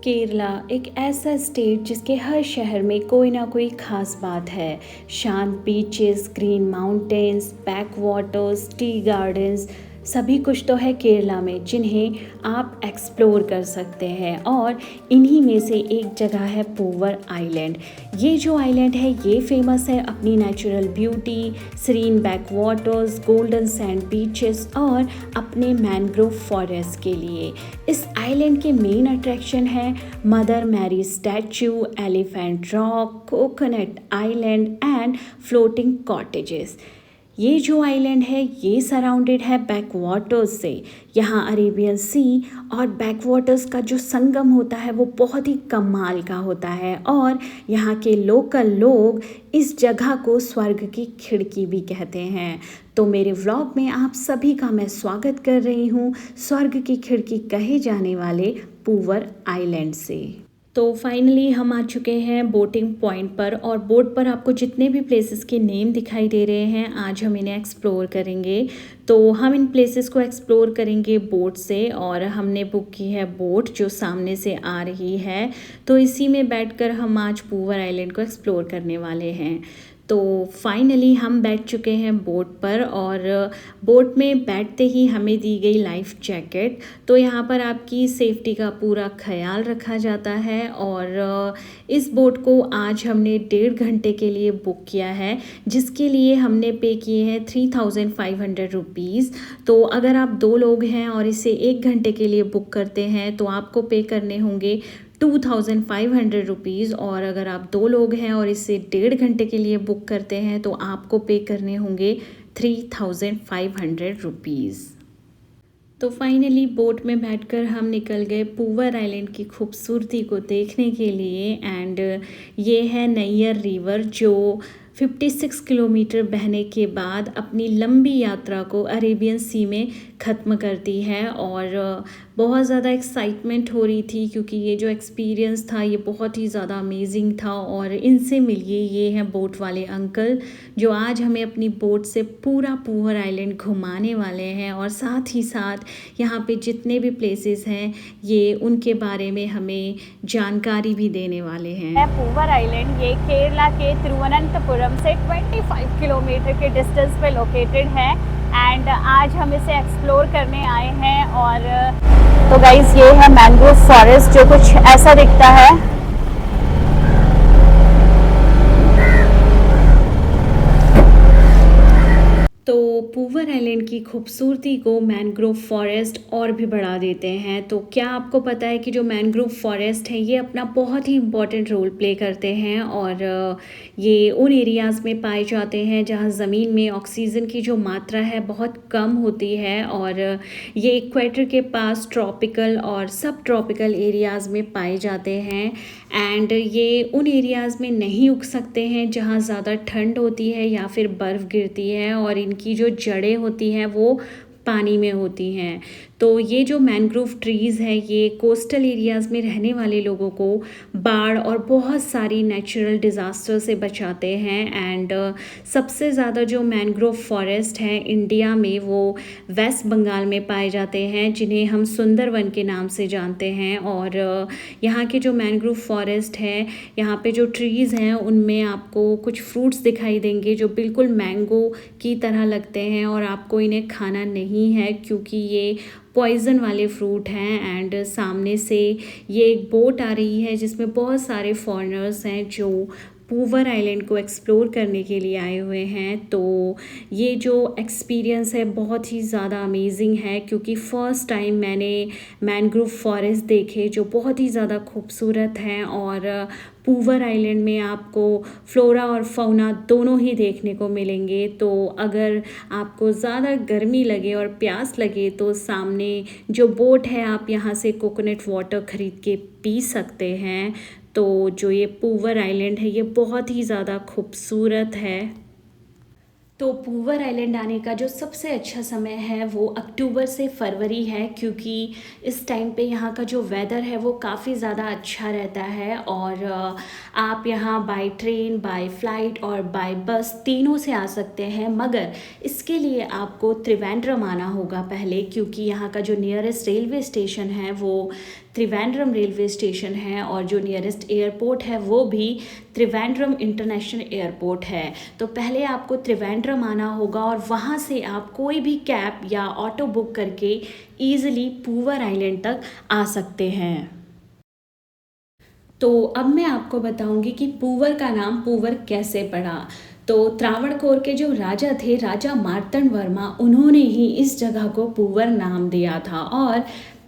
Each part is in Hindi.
केरला एक ऐसा स्टेट जिसके हर शहर में कोई ना कोई खास बात है। शांत beaches, green mountains, back waters, tea gardens, सभी कुछ तो है केरला में जिन्हें आप एक्सप्लोर कर सकते हैं। और इन्हीं में से एक जगह है पूवर आइलैंड। ये जो आइलैंड है ये फेमस है अपनी natural beauty, serene backwaters, golden sand beaches और अपने मैंग्रोव फॉरेस्ट के लिए। इस आइलैंड के मेन अट्रैक्शन है Mother Mary statue, elephant rock, coconut island and floating cottages. ये जो आइलैंड है ये सराउंडेड है बैक वाटर्स से। यहाँ अरेबियन सी और बैक वाटर्स का जो संगम होता है वो बहुत ही कमाल का होता है। और यहाँ के लोकल लोग इस जगह को स्वर्ग की खिड़की भी कहते हैं। तो मेरे व्लॉग में आप सभी का मैं स्वागत कर रही हूँ स्वर्ग की खिड़की कहे जाने वाले पूवर आइलैंड से। तो फाइनली हम आ चुके हैं बोटिंग पॉइंट पर, और बोट पर आपको जितने भी प्लेसेस के नेम दिखाई दे रहे हैं आज हम इन्हें एक्सप्लोर करेंगे। तो हम इन प्लेसेस को एक्सप्लोर करेंगे बोट से, और हमने बुक की है बोट जो सामने से आ रही है। तो इसी में बैठकर हम आज पूवर आइलैंड को एक्सप्लोर करने वाले हैं। तो फाइनली हम बैठ चुके हैं बोट पर, और बोट में बैठते ही हमें दी गई लाइफ जैकेट। तो यहाँ पर आपकी सेफ्टी का पूरा ख्याल रखा जाता है। और इस बोट को आज हमने 1.5 घंटे के लिए बुक किया है, जिसके लिए हमने पे किए हैं 3500 रुपीज़। तो अगर आप 2 लोग हैं और इसे 1 घंटे के लिए बुक करते हैं तो आपको पे करने होंगे 2500 रुपीज़। और अगर आप 2 लोग हैं और इसे 1.5 घंटे के लिए बुक करते हैं तो आपको पे करने होंगे 3500 रुपीज़। तो फाइनली बोट में बैठकर हम निकल गए पूवर आइलैंड की खूबसूरती को देखने के लिए। एंड ये है नैयर रिवर जो 56 किलोमीटर बहने के बाद अपनी लंबी यात्रा को अरेबियन सी में ख़त्म करती है। और बहुत ज़्यादा एक्साइटमेंट हो रही थी क्योंकि ये जो एक्सपीरियंस था ये बहुत ही ज़्यादा अमेजिंग था। और इनसे मिलिए, ये हैं बोट वाले अंकल जो आज हमें अपनी बोट से पूरा पूवर आइलैंड घुमाने वाले हैं, और साथ ही साथ यहाँ पे जितने भी प्लेसेस हैं ये उनके बारे में हमें जानकारी भी देने वाले हैं। पूवर आइलैंड ये केरला के तिरुवनंतपुरम से 25 किलोमीटर के डिस्टेंस पे लोकेटेड है। एंड आज हम इसे एक्सप्लोर करने आए हैं। और तो गाइस ये है मैंग्रोव फॉरेस्ट जो कुछ ऐसा दिखता है। तो पूवर आइलैंड की खूबसूरती को मैंग्रोव फॉरेस्ट और भी बढ़ा देते हैं। तो क्या आपको पता है कि जो मैंग्रोव फॉरेस्ट है ये अपना बहुत ही इम्पॉर्टेंट रोल प्ले करते हैं, और ये उन एरियाज़ में पाए जाते हैं जहाँ ज़मीन में ऑक्सीजन की जो मात्रा है बहुत कम होती है। और ये इक्वेटर के पास ट्रॉपिकल और सब ट्रॉपिकल एरियाज़ में पाए जाते हैं। एंड ये उन एरियाज़ में नहीं उग सकते हैं जहाँ ज़्यादा ठंड होती है या फिर बर्फ़ गिरती है, और इनकी जो जड़ें होती हैं वो पानी में होती हैं। तो ये जो मैंग्रोव ट्रीज़ है ये कोस्टल एरियाज़ में रहने वाले लोगों को बाढ़ और बहुत सारी नेचुरल डिज़ास्टर से बचाते हैं। एंड सबसे ज़्यादा जो मैंग्रोव फॉरेस्ट है इंडिया में वो वेस्ट बंगाल में पाए जाते हैं, जिन्हें हम सुंदरवन के नाम से जानते हैं। और यहाँ के जो मैंग्रोव फॉरेस्ट है, यहाँ पे जो ट्रीज़ हैं उनमें आपको कुछ फ्रूट्स दिखाई देंगे जो बिल्कुल मैंगो की तरह लगते हैं, और आपको इन्हें खाना नहीं है क्योंकि ये पॉइज़न वाले फ्रूट हैं। एंड सामने से ये एक बोट आ रही है जिसमें बहुत सारे फॉरेनर्स हैं जो पूवर आइलैंड को एक्सप्लोर करने के लिए आए हुए हैं। तो ये जो एक्सपीरियंस है बहुत ही ज़्यादा अमेजिंग है क्योंकि फ़र्स्ट टाइम मैंने मैंग्रोव फॉरेस्ट देखे जो बहुत ही ज़्यादा खूबसूरत हैं। और पूवर आइलैंड में आपको फ्लोरा और फौना दोनों ही देखने को मिलेंगे। तो अगर आपको ज़्यादा गर्मी लगे और प्यास लगे तो सामने जो बोट है आप यहाँ से कोकोनट वाटर ख़रीद के पी सकते हैं। तो जो ये पूवर आइलैंड है ये बहुत ही ज़्यादा खूबसूरत है। तो पूवर आइलैंड आने का जो सबसे अच्छा समय है वो अक्टूबर से फरवरी है, क्योंकि इस टाइम पे यहाँ का जो वेदर है वो काफ़ी ज़्यादा अच्छा रहता है। और आप यहाँ बाय ट्रेन, बाय फ्लाइट और बाय बस तीनों से आ सकते हैं, मगर इसके लिए आपको त्रिवेंद्रम आना होगा पहले, क्योंकि यहाँ का जो नियरेस्ट रेलवे स्टेशन है वो त्रिवेंद्रम रेलवे स्टेशन है और जो नियरेस्ट एयरपोर्ट है वो भी त्रिवेंद्रम इंटरनेशनल एयरपोर्ट है। तो पहले आपको त्रिवेंद्रम आना होगा और वहाँ से आप कोई भी कैब या ऑटो बुक करके ईज़िली पूवर आइलैंड तक आ सकते हैं। तो अब मैं आपको बताऊंगी कि पूवर का नाम पूवर कैसे पड़ा। तो त्रावणकोर के जो राजा थे, राजा मार्तंड वर्मा, उन्होंने ही इस जगह को पूवर नाम दिया था और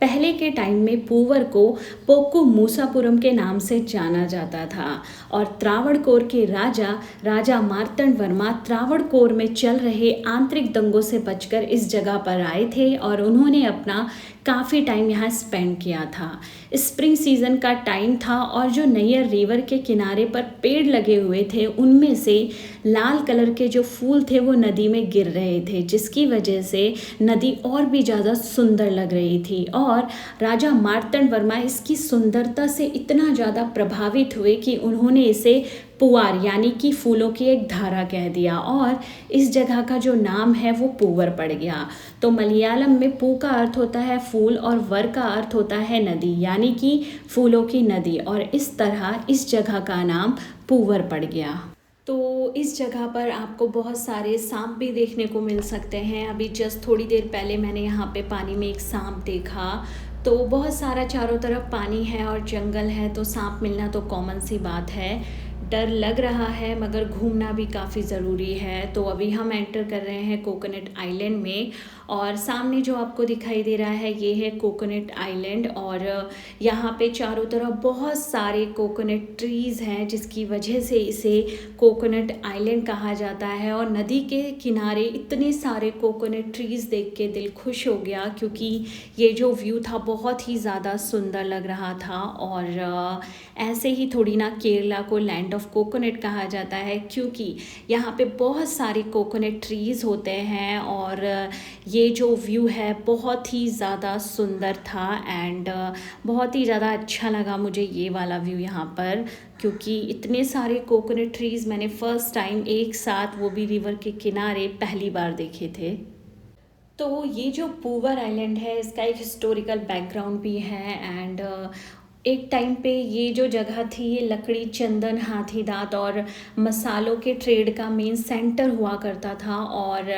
पहले के टाइम में पूवर को पोक्कू मूसापुरम के नाम से जाना जाता था। और त्रावणकोर के राजा मार्तंड वर्मा त्रावणकोर में चल रहे आंतरिक दंगों से बचकर इस जगह पर आए थे और उन्होंने अपना काफ़ी टाइम यहाँ स्पेंड किया था। स्प्रिंग सीज़न का टाइम था और जो नैयर रिवर के किनारे पर पेड़ लगे हुए थे उनमें से लाल कलर के जो फूल थे वो नदी में गिर रहे थे, जिसकी वजह से नदी और भी ज़्यादा सुंदर लग रही थी। और राजा मार्तंड वर्मा इसकी सुंदरता से इतना ज़्यादा प्रभावित हुए कि उन्होंने इसे पुआर यानी कि फूलों की एक धारा कह दिया और इस जगह का जो नाम है वो पूवर पड़ गया। तो मलयालम में पू का अर्थ होता है फूल और वर का अर्थ होता है नदी, यानी कि फूलों की नदी, और इस तरह इस जगह का नाम पूवर पड़ गया। तो इस जगह पर आपको बहुत सारे सांप भी देखने को मिल सकते हैं। अभी जस्ट थोड़ी देर पहले मैंने यहाँ पे पानी में एक सांप देखा। तो बहुत सारा चारों तरफ पानी है और जंगल है, तो सांप मिलना तो कॉमन सी बात है। डर लग रहा है मगर घूमना भी काफ़ी ज़रूरी है। तो अभी हम एंटर कर रहे हैं कोकोनट आइलैंड में और सामने जो आपको दिखाई दे रहा है ये है कोकोनट आइलैंड और यहाँ पे चारों तरफ बहुत सारे कोकोनट ट्रीज़ हैं, जिसकी वजह से इसे कोकोनट आइलैंड कहा जाता है। और नदी के किनारे इतने सारे कोकोनट ट्रीज़ देख के दिल खुश हो गया, क्योंकि ये जो व्यू था बहुत ही ज़्यादा सुंदर लग रहा था। और ऐसे ही थोड़ी ना केरला को लैंड ऑफ कोकोनट कहा जाता है, क्योंकि यहाँ पे बहुत सारे कोकोनट ट्रीज़ होते हैं और ये जो व्यू है बहुत ही ज़्यादा सुंदर था एंड बहुत ही ज़्यादा अच्छा लगा मुझे ये वाला व्यू यहाँ पर, क्योंकि इतने सारे कोकोनट ट्रीज़ मैंने फ़र्स्ट टाइम एक साथ, वो भी रिवर के किनारे, पहली बार देखे थे। तो ये जो पूवर आइलैंड है इसका एक हिस्टोरिकल बैकग्राउंड भी है एंड एक टाइम पे ये जो जगह थी ये लकड़ी, चंदन, हाथी दांत और मसालों के ट्रेड का मेन सेंटर हुआ करता था। और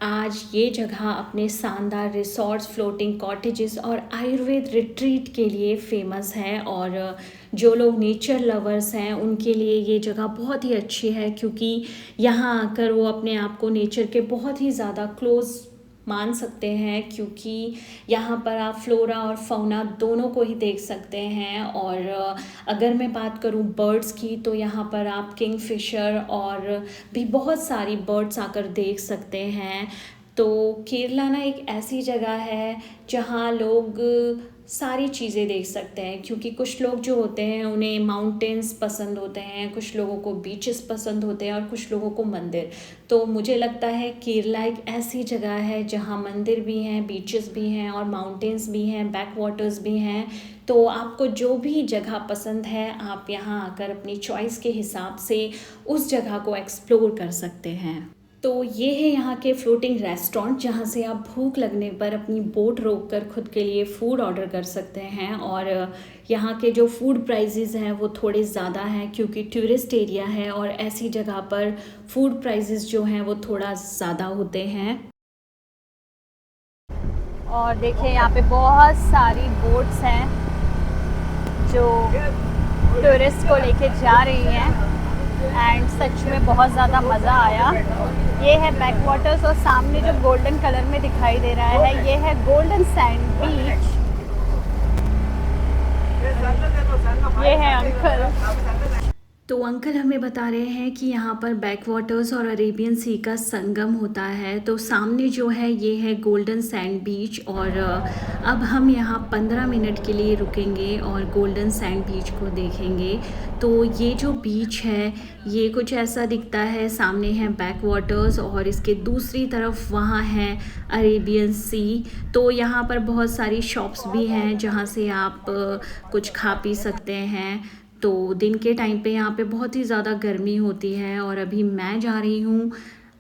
आज ये जगह अपने शानदार रिसॉर्ट्स, फ्लोटिंग कॉटेजेस और आयुर्वेद रिट्रीट के लिए फेमस है। और जो लोग नेचर लवर्स हैं उनके लिए ये जगह बहुत ही अच्छी है, क्योंकि यहाँ आकर वो अपने आप को नेचर के बहुत ही ज़्यादा क्लोज मान सकते हैं, क्योंकि यहाँ पर आप फ्लोरा और फौना दोनों को ही देख सकते हैं। और अगर मैं बात करूँ बर्ड्स की तो यहाँ पर आप किंगफिशर और भी बहुत सारी बर्ड्स आकर देख सकते हैं। तो केरला ना एक ऐसी जगह है जहाँ लोग सारी चीज़ें देख सकते हैं, क्योंकि कुछ लोग जो होते हैं उन्हें माउंटेन्स पसंद होते हैं, कुछ लोगों को बीचेस पसंद होते हैं और कुछ लोगों को मंदिर। तो मुझे लगता है केरला एक ऐसी जगह है जहाँ मंदिर भी हैं, बीचेस भी हैं और माउंटेन्स भी हैं, बैक वाटर्स भी हैं। तो आपको जो भी जगह पसंद है आप यहाँ आकर अपनी चॉइस के हिसाब से उस जगह को एक्सप्लोर कर सकते हैं। तो ये है यहाँ के फ्लोटिंग रेस्टोरेंट, जहाँ से आप भूख लगने पर अपनी बोट रोककर खुद के लिए फ़ूड ऑर्डर कर सकते हैं। और यहाँ के जो फूड प्राइजेज़ हैं वो थोड़े ज़्यादा हैं, क्योंकि टूरिस्ट एरिया है और ऐसी जगह पर फूड प्राइजेज़ जो हैं वो थोड़ा ज़्यादा होते हैं। और देखिए यहाँ पे बहुत सारी बोट्स हैं जो टूरिस्ट को लेके जा रही हैं एंड सच में बहुत ज़्यादा मज़ा आया। ये है बैक वाटर्स और सामने जो गोल्डन कलर में दिखाई दे रहा है ये है गोल्डन सैंड बीच। ये है अंकल। तो अंकल हमें बता रहे हैं कि यहाँ पर बैक वाटर्स और अरेबियन सी का संगम होता है। तो सामने जो है ये है गोल्डन सैंड बीच और अब हम यहाँ 15 मिनट के लिए रुकेंगे और गोल्डन सैंड बीच को देखेंगे। तो ये जो बीच है ये कुछ ऐसा दिखता है, सामने है बैक वाटर्स और इसके दूसरी तरफ वहाँ है अरेबियन सी। तो यहाँ पर बहुत सारी शॉप्स भी हैं जहाँ से आप कुछ खा पी सकते हैं। तो दिन के टाइम पे यहाँ पे बहुत ही ज़्यादा गर्मी होती है और अभी मैं जा रही हूँ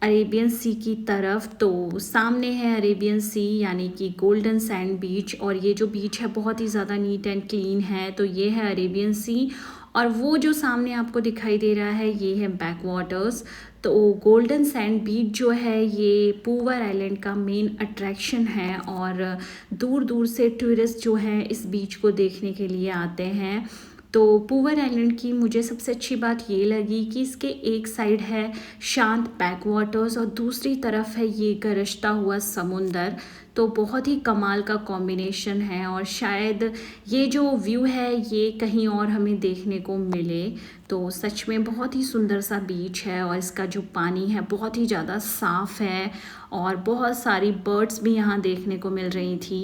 अरेबियन सी की तरफ। तो सामने है अरेबियन सी यानी कि गोल्डन सैंड बीच, और ये जो बीच है बहुत ही ज़्यादा नीट एंड क्लीन है। तो ये है अरेबियन सी, और वो जो सामने आपको दिखाई दे रहा है ये है बैक वाटर्स। तो गोल्डन सैंड बीच जो है ये पूवर आइलैंड का मेन अट्रैक्शन है, और दूर दूर से टूरिस्ट जो हैं इस बीच को देखने के लिए आते हैं। तो पूवर आइलैंड की मुझे सबसे अच्छी बात ये लगी कि इसके एक साइड है शांत बैक वाटर्स और दूसरी तरफ है ये गरजता हुआ समुंदर। तो बहुत ही कमाल का कॉम्बिनेशन है, और शायद ये जो व्यू है ये कहीं और हमें देखने को मिले। तो सच में बहुत ही सुंदर सा बीच है, और इसका जो पानी है बहुत ही ज़्यादा साफ़ है, और बहुत सारी बर्ड्स भी यहाँ देखने को मिल रही थी।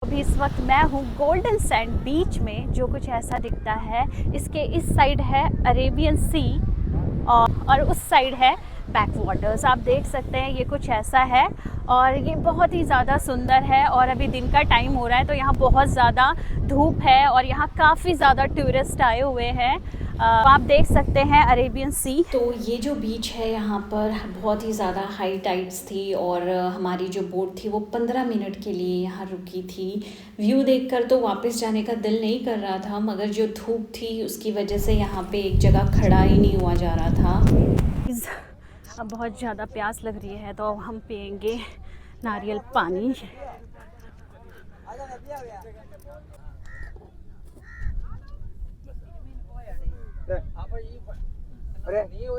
अभी इस वक्त मैं हूँ गोल्डन सैंड बीच में, जो कुछ ऐसा दिखता है। इसके इस साइड है अरेबियन सी और उस साइड है बैक वाटर्स। आप देख सकते हैं ये कुछ ऐसा है, और ये बहुत ही ज़्यादा सुंदर है। और अभी दिन का टाइम हो रहा है तो यहाँ बहुत ज़्यादा धूप है, और यहाँ काफ़ी ज़्यादा टूरिस्ट आए हुए हैं। आप देख सकते हैं अरेबियन सी। तो ये जो बीच है यहाँ पर बहुत ही ज़्यादा हाई टाइड्स थी, और हमारी जो बोट थी वो 15 मिनट के लिए यहाँ रुकी थी। व्यू देखकर तो वापस जाने का दिल नहीं कर रहा था, मगर जो धूप थी उसकी वजह से यहाँ पे एक जगह खड़ा ही नहीं हुआ जा रहा था। अब बहुत ज़्यादा प्यास लग रही है तो हम पियेंगे नारियल पानी।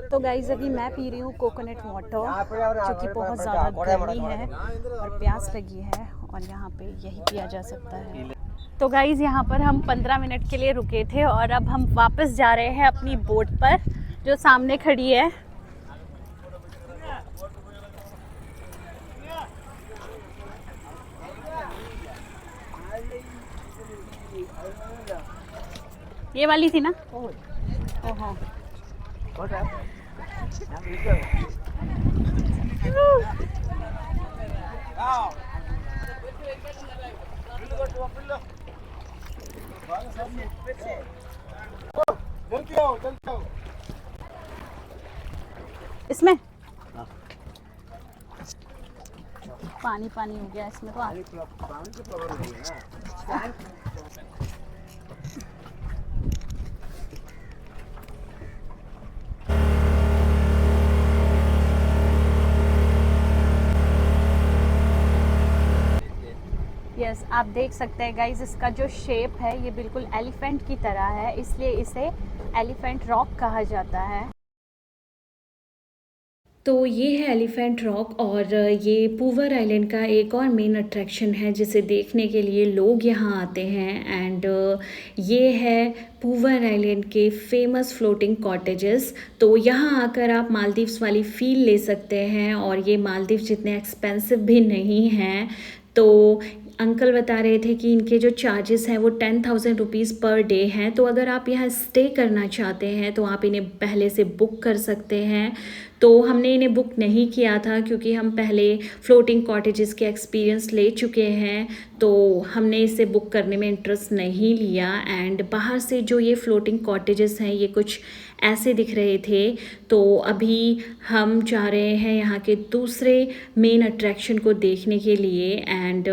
तो गाइस अभी मैं पी रही हूँ कोकोनट वाटर, जो कि बहुत ज़्यादा गर्मी है और प्यास लगी है, और यहाँ पे यही पिया जा सकता है। तो गाइस यहाँ पर हम 15 मिनट के लिए रुके थे, और अब हम वापस जा रहे हैं अपनी बोट पर जो सामने खड़ी है। ये वाली थी ना? ओहो। इसमें पानी पानी हो गया इसमें तो। यस, आप देख सकते हैं गाइज इसका जो शेप है ये बिल्कुल एलिफेंट की तरह है, इसलिए इसे एलिफेंट रॉक कहा जाता है। तो ये है एलिफेंट रॉक, और ये पूवर आइलैंड का एक और मेन अट्रैक्शन है जिसे देखने के लिए लोग यहाँ आते हैं। एंड ये है पूवर आइलैंड के फेमस फ्लोटिंग कॉटेजेस। तो यहाँ आकर आप मालदीव्स वाली फ़ील ले सकते हैं, और ये मालदीव्स जितने एक्सपेंसिव भी नहीं हैं। तो अंकल बता रहे थे कि इनके जो चार्जेस हैं वो 10,000 रुपीज़ पर डे हैं। तो अगर आप यहाँ स्टे करना चाहते हैं तो आप इन्हें पहले से बुक कर सकते हैं। तो हमने इन्हें बुक नहीं किया था क्योंकि हम पहले फ्लोटिंग कॉटेजेस के एक्सपीरियंस ले चुके हैं, तो हमने इसे बुक करने में इंटरेस्ट नहीं लिया। एंड बाहर से जो ये फ्लोटिंग कॉटेजेस हैं ये कुछ ऐसे दिख रहे थे। तो अभी हम जा रहे हैं यहाँ के दूसरे मेन अट्रैक्शन को देखने के लिए। एंड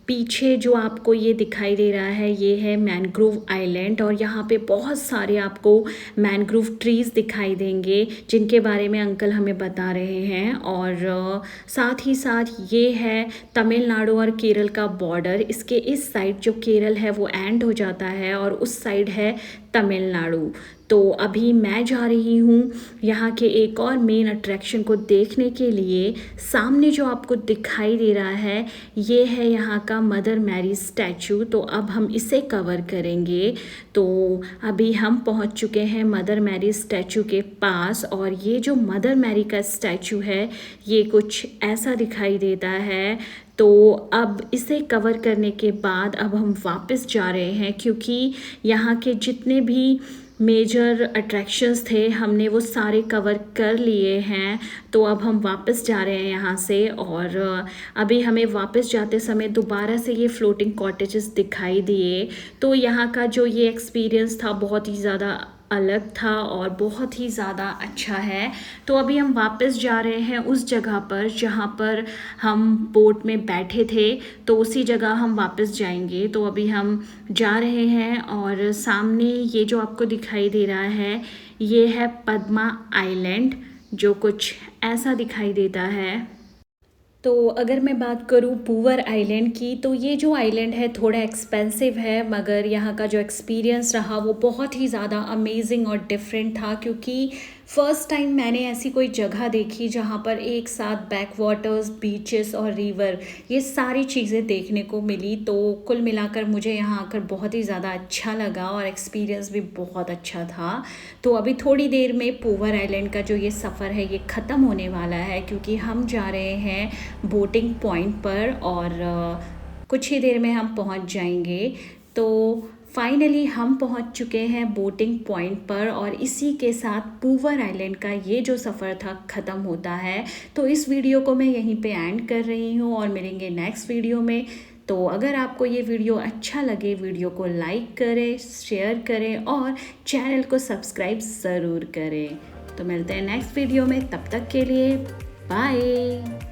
पीछे जो आपको ये दिखाई दे रहा है ये है मैनग्रोव आइलैंड, और यहाँ पे बहुत सारे आपको मैनग्रोव ट्रीज़ दिखाई देंगे जिनके बारे में अंकल हमें बता रहे हैं। और साथ ही साथ ये है तमिलनाडु और केरल का बॉर्डर। इसके इस साइड जो केरल है वो एंड हो जाता है और उस साइड है तमिलनाडु। तो अभी मैं जा रही हूँ यहाँ के एक और मेन अट्रैक्शन को देखने के लिए। सामने जो आपको दिखाई दे रहा है ये है यहाँ का मदर मैरी स्टैचू, तो अब हम इसे कवर करेंगे। तो अभी हम पहुँच चुके हैं मदर मैरी स्टैचू के पास, और ये जो मदर मैरी का स्टैचू है ये कुछ ऐसा दिखाई देता है। तो अब इसे कवर करने के बाद अब हम वापस जा रहे हैं, क्योंकि यहाँ के जितने भी मेजर अट्रैक्शंस थे हमने वो सारे कवर कर लिए हैं। तो अब हम वापस जा रहे हैं यहाँ से, और अभी हमें वापस जाते समय दोबारा से ये फ्लोटिंग कॉटेजेस दिखाई दिए। तो यहाँ का जो ये एक्सपीरियंस था बहुत ही ज़्यादा अलग था और बहुत ही ज़्यादा अच्छा है। तो अभी हम वापस जा रहे हैं उस जगह पर जहाँ पर हम बोट में बैठे थे, तो उसी जगह हम वापस जाएंगे। तो अभी हम जा रहे हैं और सामने ये जो आपको दिखाई दे रहा है ये है पद्मा आइलैंड, जो कुछ ऐसा दिखाई देता है। तो अगर मैं बात करूँ पूवर आइलैंड की, तो ये जो आइलैंड है थोड़ा एक्सपेंसिव है, मगर यहाँ का जो एक्सपीरियंस रहा वो बहुत ही ज़्यादा अमेजिंग और डिफरेंट था, क्योंकि फ़र्स्ट टाइम मैंने ऐसी कोई जगह देखी जहाँ पर एक साथ बैक वाटर्स, बीचेस और रिवर, ये सारी चीज़ें देखने को मिली। तो कुल मिलाकर मुझे यहाँ आकर बहुत ही ज़्यादा अच्छा लगा और एक्सपीरियंस भी बहुत अच्छा था। तो अभी थोड़ी देर में पूवर आइलैंड का जो ये सफ़र है ये ख़त्म होने वाला है, क्योंकि हम जा रहे हैं बोटिंग पॉइंट पर और कुछ ही देर में हम पहुंच जाएंगे। तो फाइनली हम पहुंच चुके हैं बोटिंग पॉइंट पर और इसी के साथ पूवर आइलैंड का ये जो सफ़र था ख़त्म होता है। तो इस वीडियो को मैं यहीं पे एंड कर रही हूँ और मिलेंगे नेक्स्ट वीडियो में। तो अगर आपको ये वीडियो अच्छा लगे, वीडियो को लाइक करें, शेयर करें और चैनल को सब्सक्राइब ज़रूर करें। तो मिलते हैं नेक्स्ट वीडियो में, तब तक के लिए बाय।